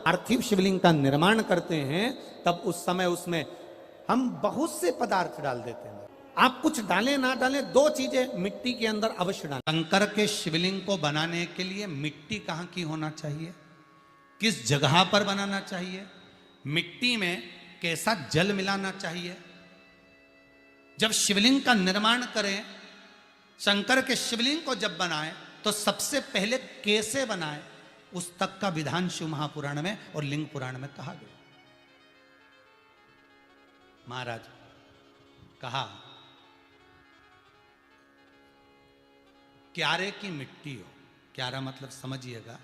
पार्थिव शिवलिंग का निर्माण करते हैं तब उस समय उसमें हम बहुत से पदार्थ डाल देते हैं। आप कुछ डालें ना डालें, दो चीजें मिट्टी के अंदर अवश्य डालें। शंकर के शिवलिंग को बनाने के लिए मिट्टी कहाँ की होना चाहिए, किस जगह पर बनाना चाहिए, मिट्टी में कैसा जल मिलाना चाहिए। जब शिवलिंग का निर्माण करें, शंकर के शिवलिंग को जब बनाए तो सबसे पहले कैसे बनाए, उस तक का विधान शिव महापुराण में और लिंग पुराण में कहा गया। महाराज कहा, क्यारे की मिट्टी हो, क्यारा मतलब समझिएगा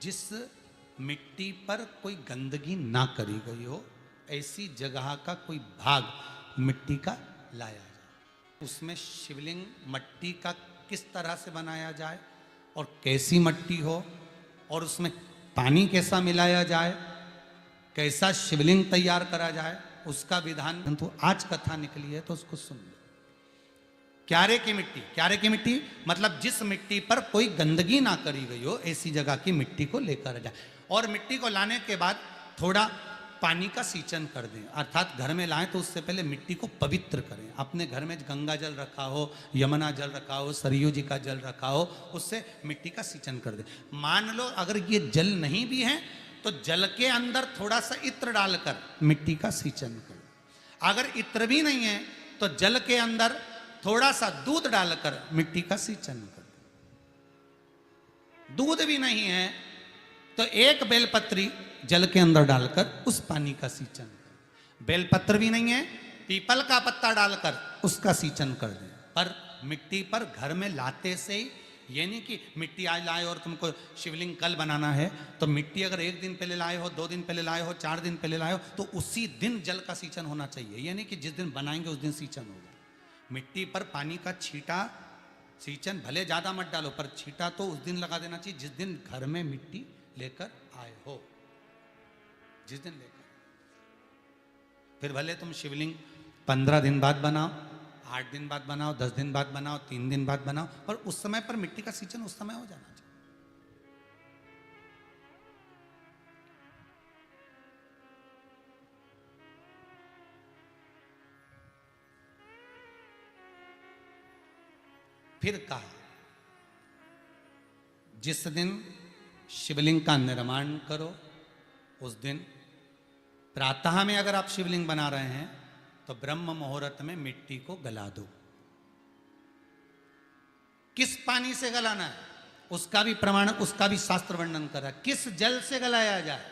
जिस मिट्टी पर कोई गंदगी ना करी गई हो, ऐसी जगह का कोई भाग मिट्टी का लाया जाए। उसमें शिवलिंग मट्टी का किस तरह से बनाया जाए और कैसी मट्टी हो, और उसमें पानी कैसा मिलाया जाए, कैसा शिवलिंग तैयार करा जाए, उसका विधान तो आज कथा निकली है तो उसको सुन लो। क्यारे की मिट्टी, क्यारे की मिट्टी मतलब जिस मिट्टी पर कोई गंदगी ना करी गई हो, ऐसी जगह की मिट्टी को लेकर जाए। और मिट्टी को लाने के बाद थोड़ा पानी का सींचन कर दें, अर्थात घर में लाएं तो उससे पहले मिट्टी को पवित्र करें। अपने घर में गंगा जल रखा हो, यमुना जल रखा हो, सरयू जी का जल रखा हो, उससे मिट्टी का सींचन कर दें। मान लो अगर ये जल नहीं भी है तो जल के अंदर थोड़ा सा इत्र डालकर मिट्टी का सींचन करें। अगर इत्र भी नहीं है तो जल के अंदर थोड़ा सा दूध डालकर मिट्टी का सींचन कर दें। दूध भी नहीं है तो एक बेलपत्री जल के अंदर डालकर उस पानी का सींचन करें। बेलपत्र भी नहीं है, पीपल का पत्ता डालकर उसका सींचन कर दें। पर मिट्टी पर घर में लाते से ही, ये नहीं कि मिट्टी आज लाए और तुमको शिवलिंग कल बनाना है, तो मिट्टी अगर एक दिन पहले लाए हो, 2 दिन पहले लाए हो, 4 दिन पहले लाए हो, तो उसी दिन जल का सींचन होना चाहिए। ये नहीं कि जिस दिन बनाएंगे उस दिन सींचन होगा। मिट्टी पर पानी का छींटा, सींचन भले ज्यादा मत डालो, पर छींटा तो उस दिन लगा देना चाहिए जिस दिन घर में मिट्टी लेकर आए हो, जिस दिन लेकर। फिर भले तुम शिवलिंग 15 दिन बाद बनाओ, 8 दिन बाद बनाओ, 10 दिन बाद बनाओ, 3 दिन बाद बनाओ, पर उस समय पर मिट्टी का सींचन उस समय हो जाना चाहिए। फिर कहा, जिस दिन शिवलिंग का निर्माण करो उस दिन प्रातः में अगर आप शिवलिंग बना रहे हैं तो ब्रह्म मुहूर्त में मिट्टी को गला दो। किस पानी से गलाना है उसका भी प्रमाण, उसका भी शास्त्र वर्णन करा। किस जल से गलाया जाए,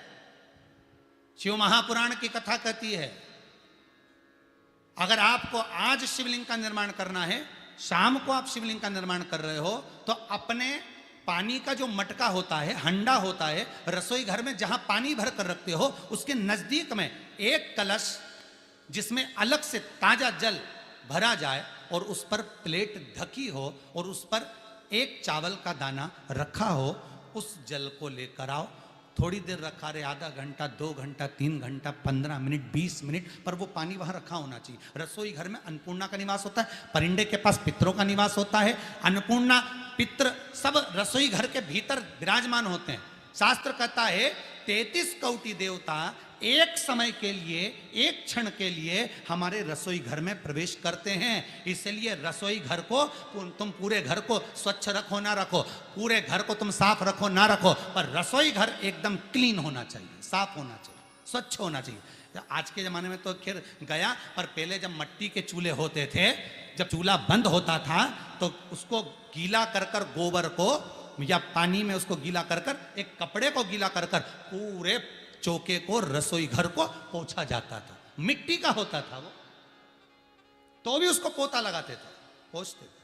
शिव महापुराण की कथा कहती है अगर आपको आज शिवलिंग का निर्माण करना है, शाम को आप शिवलिंग का निर्माण कर रहे हो, तो अपने पानी का जो मटका होता है, हंडा होता है, रसोई घर में जहां पानी भर कर रखते हो, उसके नजदीक में एक कलश जिसमें अलग से ताजा जल भरा जाए और उस पर प्लेट ढकी हो और उस पर एक चावल का दाना रखा हो, उस जल को लेकर आओ। थोड़ी देर रखा रहे, आधा घंटा, 2 घंटा, 3 घंटा, 15 मिनट, 20 मिनट, पर वो पानी वहां रखा होना चाहिए। रसोई घर में अन्नपूर्णा का निवास होता है, परिंदे के पास पितरों का निवास होता है। अन्नपूर्णा, पित्र सब रसोई घर के भीतर विराजमान होते हैं। शास्त्र कहता है 33 कोटि देवता एक समय के लिए, एक क्षण के लिए हमारे रसोई घर में प्रवेश करते हैं। इसलिए रसोई घर को तुम पूरे घर को स्वच्छ रखो ना रखो, पूरे घर को तुम साफ रखो ना रखो, पर रसोई घर एकदम क्लीन होना चाहिए, साफ होना चाहिए, स्वच्छ होना चाहिए। आज के जमाने में तो खैर गया, पर पहले जब मिट्टी के चूल्हे होते थे, जब चूल्हा बंद होता था तो उसको गीला कर कर, गोबर को या पानी में उसको गीला कर कर, एक कपड़े को गीला कर कर पूरे चौके को, रसोई घर को पोंछा जाता था। मिट्टी का होता था वो, तो भी उसको पोता लगाते थे, पोंछते थे।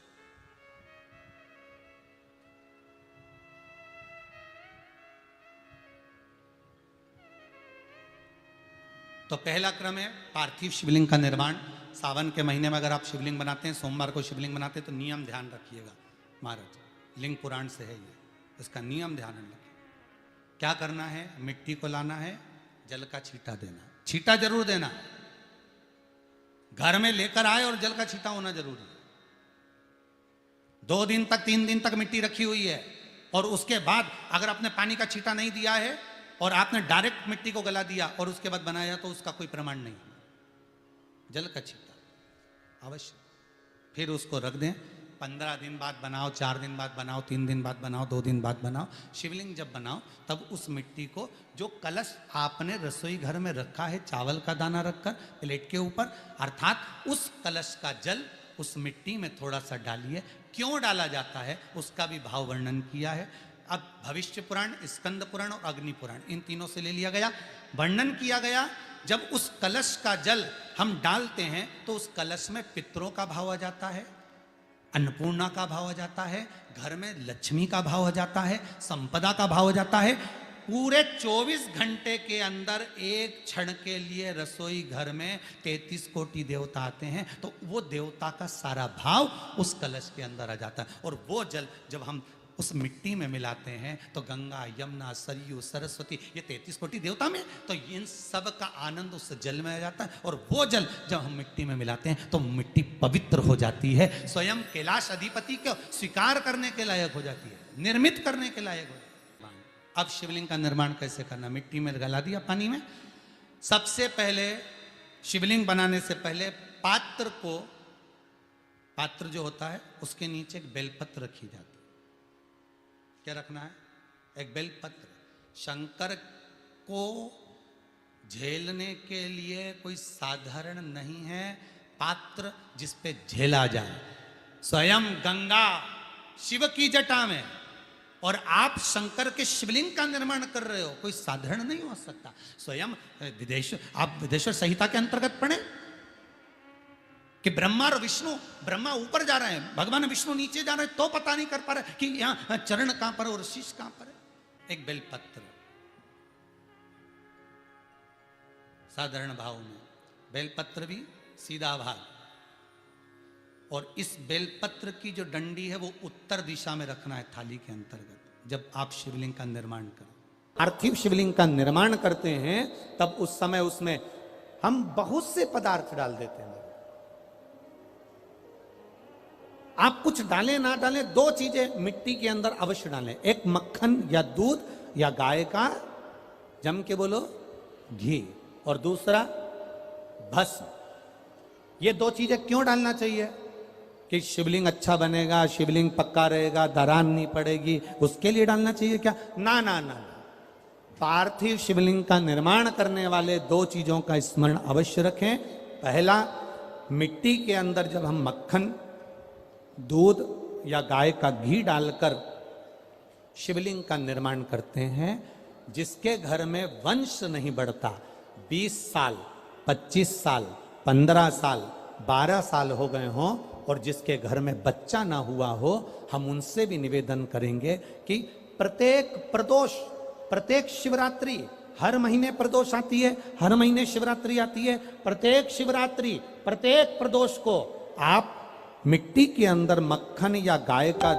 तो पहला क्रम है पार्थिव शिवलिंग का निर्माण। सावन के महीने में अगर आप शिवलिंग बनाते हैं, सोमवार को शिवलिंग बनाते हैं, तो नियम ध्यान रखिएगा महाराज, लिंग पुराण से है ये, इसका नियम ध्यान रखिए। क्या करना है, मिट्टी को लाना है, जल का छींटा देना, छींटा जरूर देना, घर में लेकर आए और जल का छींटा होना जरूरी है। 2 दिन तक, 3 दिन तक मिट्टी रखी हुई है और उसके बाद अगर आपने पानी का छींटा नहीं दिया है और आपने डायरेक्ट मिट्टी को गला दिया और उसके बाद बनाया तो उसका कोई प्रमाण नहीं। जल का छिपा अवश्य, फिर उसको रख दें। 15 दिन बाद बनाओ, 4 दिन बाद बनाओ, 3 दिन बाद बनाओ, 2 दिन बाद बनाओ। शिवलिंग जब बनाओ तब उस मिट्टी को, जो कलश आपने रसोई घर में रखा है चावल का दाना रखकर प्लेट के ऊपर, अर्थात उस कलश का जल उस मिट्टी में थोड़ा सा डालिए। क्यों डाला जाता है उसका भी भाव वर्णन किया है। अब भविष्य पुराण, स्कंद पुराण और अग्नि पुराण, इन तीनों से ले लिया गया। वर्णन किया गया जब उस कलश का जल हम डालते हैं तो उस कलश में पितरों का भाव आ जाता है, अन्नपूर्णा का भाव आ जाता है, घर में लक्ष्मी का भाव आ जाता है, संपदा का भाव आ जाता है। पूरे 24 घंटे के अंदर एक क्षण के लिए रसोई घर में 33 कोटि देवता आते हैं, तो वो देवता का सारा भाव उस कलश के अंदर आ जाता है। और वो जल जब हम उस मिट्टी में मिलाते हैं तो गंगा, यमुना, सरयू, सरस्वती, ये 33 कोटि देवता में, तो इन सब का आनंद उस जल में आ जाता है। और वो जल जब हम मिट्टी में मिलाते हैं तो मिट्टी पवित्र हो जाती है, स्वयं कैलाश अधिपति को स्वीकार करने के लायक हो जाती है, निर्मित करने के लायक हो जाती है। अब शिवलिंग का निर्माण कैसे करना? मिट्टी में गला दिया पानी में। सबसे पहले शिवलिंग बनाने से पहले पात्र जो होता है उसके नीचे एक बेलपत्र रखी जाती है। क्या रखना है? एक बेलपत्र। शंकर को झेलने के लिए कोई साधारण नहीं है पात्र जिस पे झेला जाए। स्वयं गंगा शिव की जटा में, और आप शंकर के शिवलिंग का निर्माण कर रहे हो, कोई साधारण नहीं हो सकता। स्वयं आप विदेश्वर संहिता के अंतर्गत पढ़े कि ब्रह्मा और विष्णु, ब्रह्मा ऊपर जा रहे हैं, भगवान विष्णु नीचे जा रहे हैं, तो पता नहीं कर पा रहे कि यहां चरण कहां पर और शीश कहां पर है। एक बेलपत्र साधारण भाव में, बेलपत्र भी सीधा भाग, और इस बेलपत्र की जो डंडी है वो उत्तर दिशा में रखना है थाली के अंतर्गत। जब आप शिवलिंग का निर्माण करें, पार्थिव शिवलिंग का निर्माण करते हैं, तब उस समय उसमें हम बहुत से पदार्थ डाल देते हैं। आप कुछ डालें ना डालें, 2 चीजें मिट्टी के अंदर अवश्य डालें। एक मक्खन या दूध या गाय का, जम के बोलो, घी, और दूसरा भस्म। ये 2 चीजें क्यों डालना चाहिए? कि शिवलिंग अच्छा बनेगा, शिवलिंग पक्का रहेगा, दरार नहीं पड़ेगी, उसके लिए डालना चाहिए क्या? ना ना ना, पार्थिव शिवलिंग का निर्माण करने वाले 2 चीजों का स्मरण अवश्य रखें। पहला, मिट्टी के अंदर जब हम मक्खन, दूध या गाय का घी डालकर शिवलिंग का निर्माण करते हैं, जिसके घर में वंश नहीं बढ़ता, 20 साल, 25 साल, 15 साल, 12 साल हो गए हों, और जिसके घर में बच्चा ना हुआ हो, हम उनसे भी निवेदन करेंगे कि प्रत्येक प्रदोष, प्रत्येक शिवरात्रि, हर महीने प्रदोष आती है, हर महीने शिवरात्रि आती है, प्रत्येक शिवरात्रि, प्रत्येक प्रदोष को आप मिट्टी के अंदर मक्खन या गाय का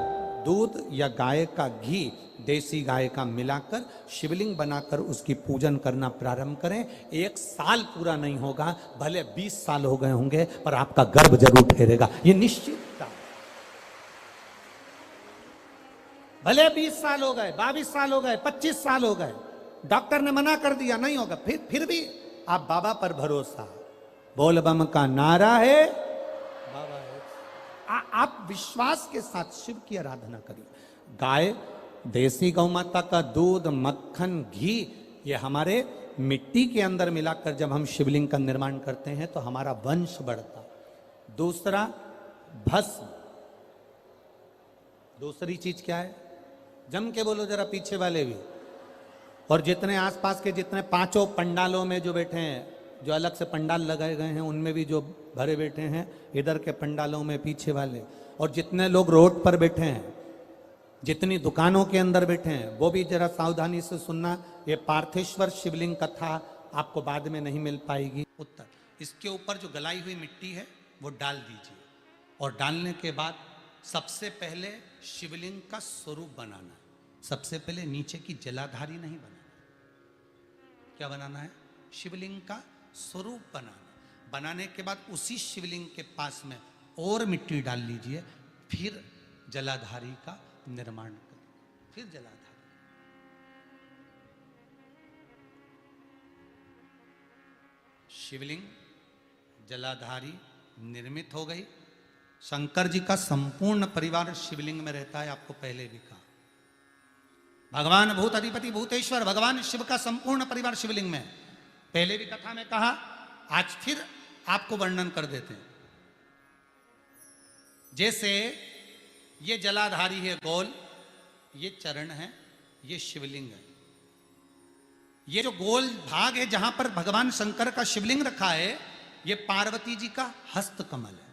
दूध या गाय का घी, देसी गाय का मिलाकर शिवलिंग बनाकर उसकी पूजन करना प्रारंभ करें। 1 साल पूरा नहीं होगा, भले 20 साल हो गए होंगे, पर आपका गर्भ जरूर ठहरेगा, ये निश्चित था। भले 20 साल हो गए, 22 साल हो गए, 25 साल हो गए, डॉक्टर ने मना कर दिया नहीं होगा, फिर भी आप बाबा पर भरोसा, बोल बम का नारा है, बाबा है। आप विश्वास के साथ शिव की आराधना करिए। गाय, देसी गौ माता का दूध, मक्खन, घी, ये हमारे मिट्टी के अंदर मिलाकर जब हम शिवलिंग का निर्माण करते हैं तो हमारा वंश बढ़ता। दूसरा, भस्म। दूसरी चीज क्या है? जम के बोलो जरा, पीछे वाले भी, और जितने आसपास के जितने 5 पंडालों में जो बैठे हैं, जो अलग से पंडाल लगाए गए हैं उनमें भी जो भरे बैठे हैं, इधर के पंडालों में पीछे वाले, और जितने लोग रोड पर बैठे हैं, जितनी दुकानों के अंदर बैठे हैं, वो भी जरा सावधानी से सुनना। ये पार्थेश्वर शिवलिंग कथा आपको बाद में नहीं मिल पाएगी। उत्तर, इसके ऊपर जो गलाई हुई मिट्टी है वो डाल दीजिए, और डालने के बाद सबसे पहले शिवलिंग का स्वरूप बनाना। सबसे पहले नीचे की जलाधारी नहीं बनाना। क्या बनाना है? शिवलिंग का स्वरूप बनाना। बनाने के बाद उसी शिवलिंग के पास में और मिट्टी डाल लीजिए, फिर जलाधारी का निर्माण करें, फिर जलाधारी। शिवलिंग जलाधारी निर्मित हो गई। शंकर जी का संपूर्ण परिवार शिवलिंग में रहता है, आपको पहले भी कहा। भगवान भूत अधिपति भूतेश्वर भगवान शिव का संपूर्ण परिवार शिवलिंग में, पहले भी कथा में कहा, आज फिर आपको वर्णन कर देते हैं। जैसे ये जलाधारी है गोल, ये चरण है, ये शिवलिंग है। ये जो गोल भाग है जहां पर भगवान शंकर का शिवलिंग रखा है, ये पार्वती जी का हस्त कमल है।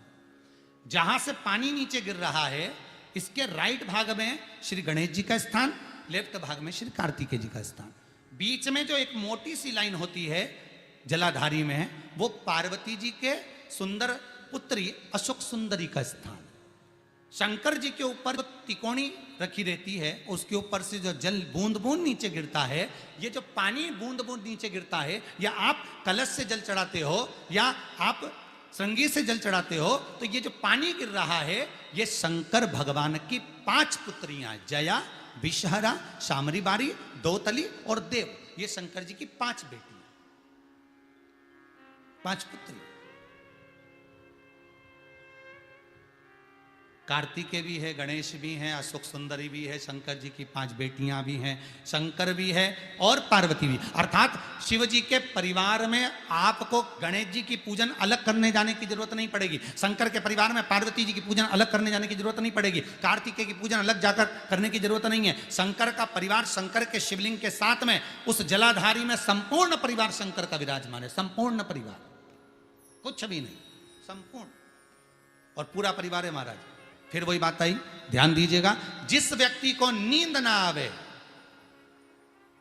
जहां से पानी नीचे गिर रहा है, इसके राइट भाग में श्री गणेश जी का स्थान, लेफ्ट भाग में श्री कार्तिकेय जी का स्थान। बीच में जो एक मोटी सी लाइन होती है जलाधारी में, वो पार्वती जी के सुंदर पुत्री अशोक सुंदरी का स्थान। शंकर जी के ऊपर जो तिकोनी रखी रहती है, उसके ऊपर से जो जल बूंद बूंद नीचे गिरता है, ये जो पानी बूंद बूंद नीचे गिरता है, या आप कलश से जल चढ़ाते हो या आप श्रृंगी से जल चढ़ाते हो, तो ये जो पानी गिर रहा है, ये शंकर भगवान की 5 पुत्रियां, जया, विषहरा, शामरी बारी, दोतली और देव, ये शंकर जी की 5 बेटियां, 5 पुत्री। कार्तिकेय भी है, गणेश भी हैं, अशोक सुंदरी भी है, शंकर जी की 5 बेटियां भी हैं, शंकर भी है और पार्वती भी। अर्थात शिव जी के परिवार में आपको गणेश जी की पूजन अलग करने जाने की जरूरत नहीं पड़ेगी, शंकर के परिवार में पार्वती जी की पूजन अलग करने जाने की जरूरत नहीं पड़ेगी, कार्तिकेय की पूजन अलग जाकर करने की जरूरत नहीं है। शंकर का परिवार शंकर के शिवलिंग के साथ में उस जलाधारी में संपूर्ण परिवार शंकर का विराजमान है, संपूर्ण परिवार, कुछ भी नहीं, संपूर्ण और पूरा परिवार है महाराज। फिर वही बात आई, ध्यान दीजिएगा, जिस व्यक्ति को नींद ना आवे,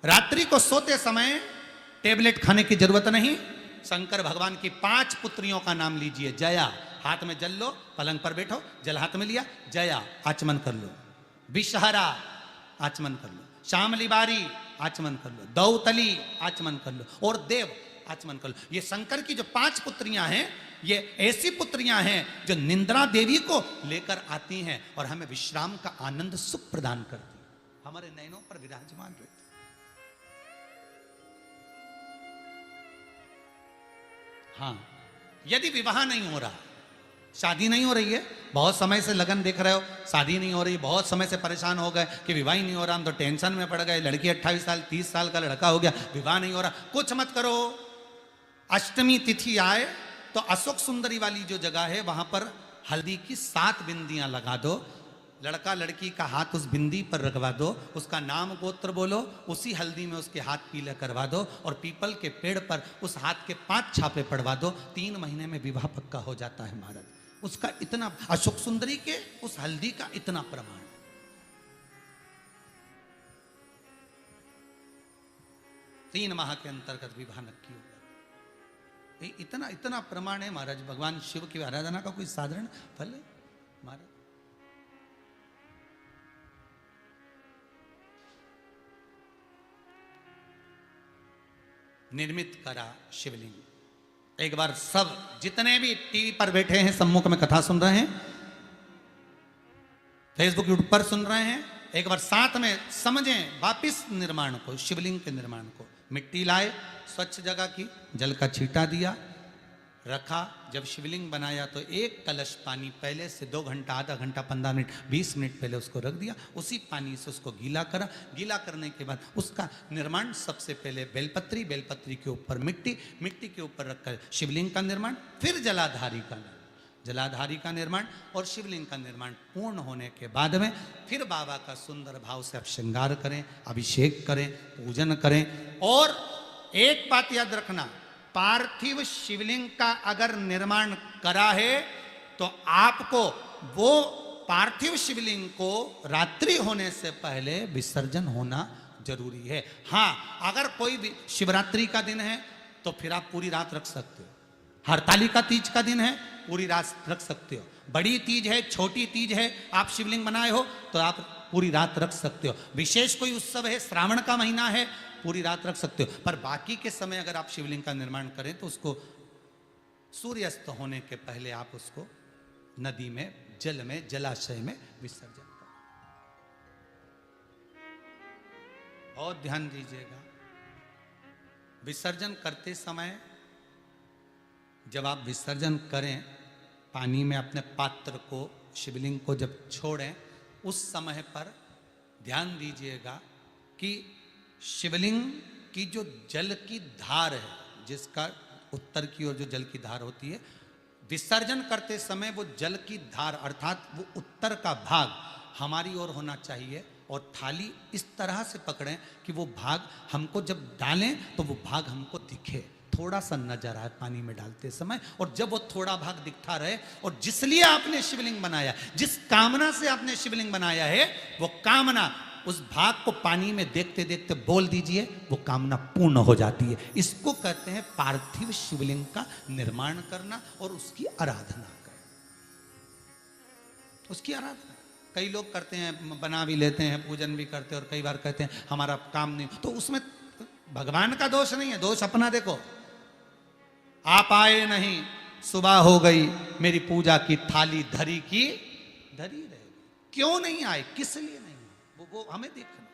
रात्रि को सोते समय टेबलेट खाने की जरूरत नहीं, शंकर भगवान की 5 पुत्रियों का नाम लीजिए। जया, हाथ में जल लो, पलंग पर बैठो, जल हाथ में लिया, जया आचमन कर लो, विषहरा आचमन कर लो, शामली बारी आचमन कर लो, दौतली आचमन कर लो और देव आचमन कर लो। ये शंकर की जो 5 पुत्रियां हैं, ये ऐसी पुत्रियां हैं जो निंद्रा देवी को लेकर आती हैं और हमें विश्राम का आनंद सुख प्रदान करती हैं, हमारे नयनों पर विराजमान रहती। हाँ, यदि विवाह नहीं हो रहा, शादी नहीं हो रही है, बहुत समय से लगन देख रहे हो, शादी नहीं हो रही, बहुत समय से परेशान हो गए कि विवाह ही नहीं हो रहा, हम तो टेंशन में पड़ गए, लड़की 28 साल 30 साल का लड़का हो गया, विवाह नहीं हो रहा, कुछ मत करो। अष्टमी तिथि आए तो अशोक सुंदरी वाली जो जगह है, वहां पर हल्दी की 7 बिंदियां लगा दो, लड़का लड़की का हाथ उस बिंदी पर रखवा दो, उसका नाम गोत्र बोलो, उसी हल्दी में उसके हाथ पीले करवा दो और पीपल के पेड़ पर उस हाथ के 5 छापे पड़वा दो, 3 महीने में विवाह पक्का हो जाता है महाराज। उसका इतना, अशोक सुंदरी के उस हल्दी का इतना प्रमाण, 3 माह के अंतर्गत विवाह नक्की होगा। इतना इतना प्रमाण है महाराज। भगवान शिव की आराधना का कोई साधारण फल है महाराज। निर्मित करा शिवलिंग। एक बार सब जितने भी टीवी पर बैठे हैं, सम्मुख में कथा सुन रहे हैं, फेसबुक यूट्यूब पर सुन रहे हैं, एक बार साथ में समझें वापिस निर्माण को, शिवलिंग के निर्माण को। मिट्टी लाए, स्वच्छ जगह की, जल का छींटा दिया, रखा। जब शिवलिंग बनाया तो 1 कलश पानी पहले से 2 घंटा, आधा घंटा, 15 मिनट, 20 मिनट पहले उसको रख दिया, उसी पानी से उसको गीला करा। गीला करने के बाद उसका निर्माण, सबसे पहले बेलपत्री, बेलपत्री के ऊपर मिट्टी, मिट्टी के ऊपर रखकर शिवलिंग का निर्माण, फिर जलाधारी का निर्माण, जलाधारी का निर्माण और शिवलिंग का निर्माण पूर्ण होने के बाद में फिर बाबा का सुंदर भाव से आप श्रृंगार करें, अभिषेक करें, पूजन करें। और एक बात याद रखना, पार्थिव शिवलिंग का अगर निर्माण करा है तो आपको वो पार्थिव शिवलिंग को रात्रि होने से पहले विसर्जन होना जरूरी है। हाँ, अगर कोई भी शिवरात्रि का दिन है तो फिर आप पूरी रात रख सकते हो, हरतालिका तीज का दिन है पूरी रात रख सकते हो, बड़ी तीज है, छोटी तीज है, आप शिवलिंग बनाए हो तो आप पूरी रात रख सकते हो, विशेष कोई उत्सव है, श्रावण का महीना है, पूरी रात रख सकते हो। पर बाकी के समय अगर आप शिवलिंग का निर्माण करें तो उसको सूर्यास्त होने के पहले आप उसको नदी में, जल में, जलाशय में विसर्जन करें। बहुत ध्यान दीजिएगा, विसर्जन करते समय जब आप विसर्जन करें पानी में अपने पात्र को, शिवलिंग को जब छोड़ें, उस समय पर ध्यान दीजिएगा कि शिवलिंग की जो जल की धार है, जिसका उत्तर की ओर जो जल की धार होती है, विसर्जन करते समय वो जल की धार अर्थात वो उत्तर का भाग हमारी ओर होना चाहिए और थाली इस तरह से पकड़ें कि वो भाग हमको जब डालें तो वो भाग हमको दिखे, थोड़ा सा नजर आए पानी में डालते समय। और जब वो थोड़ा भाग दिखता रहे और जिस लिए आपने शिवलिंग बनाया, जिस कामना से आपने शिवलिंग बनाया है, वो कामना उस भाग को पानी में देखते देखते बोल दीजिए, वो कामना पूर्ण हो जाती है। इसको कहते हैं पार्थिव शिवलिंग का निर्माण करना और उसकी आराधना करना। उसकी आराधना कई लोग करते हैं, बना भी लेते हैं, पूजन भी करते हैं और कई बार कहते हैं हमारा काम नहीं, तो उसमें भगवान का दोष नहीं है, दोष अपना। देखो, आप आए नहीं, सुबह हो गई, मेरी पूजा की थाली धरी की धरी रह गई। क्यों नहीं आए, किस लिए नहीं, वो हमें देखना।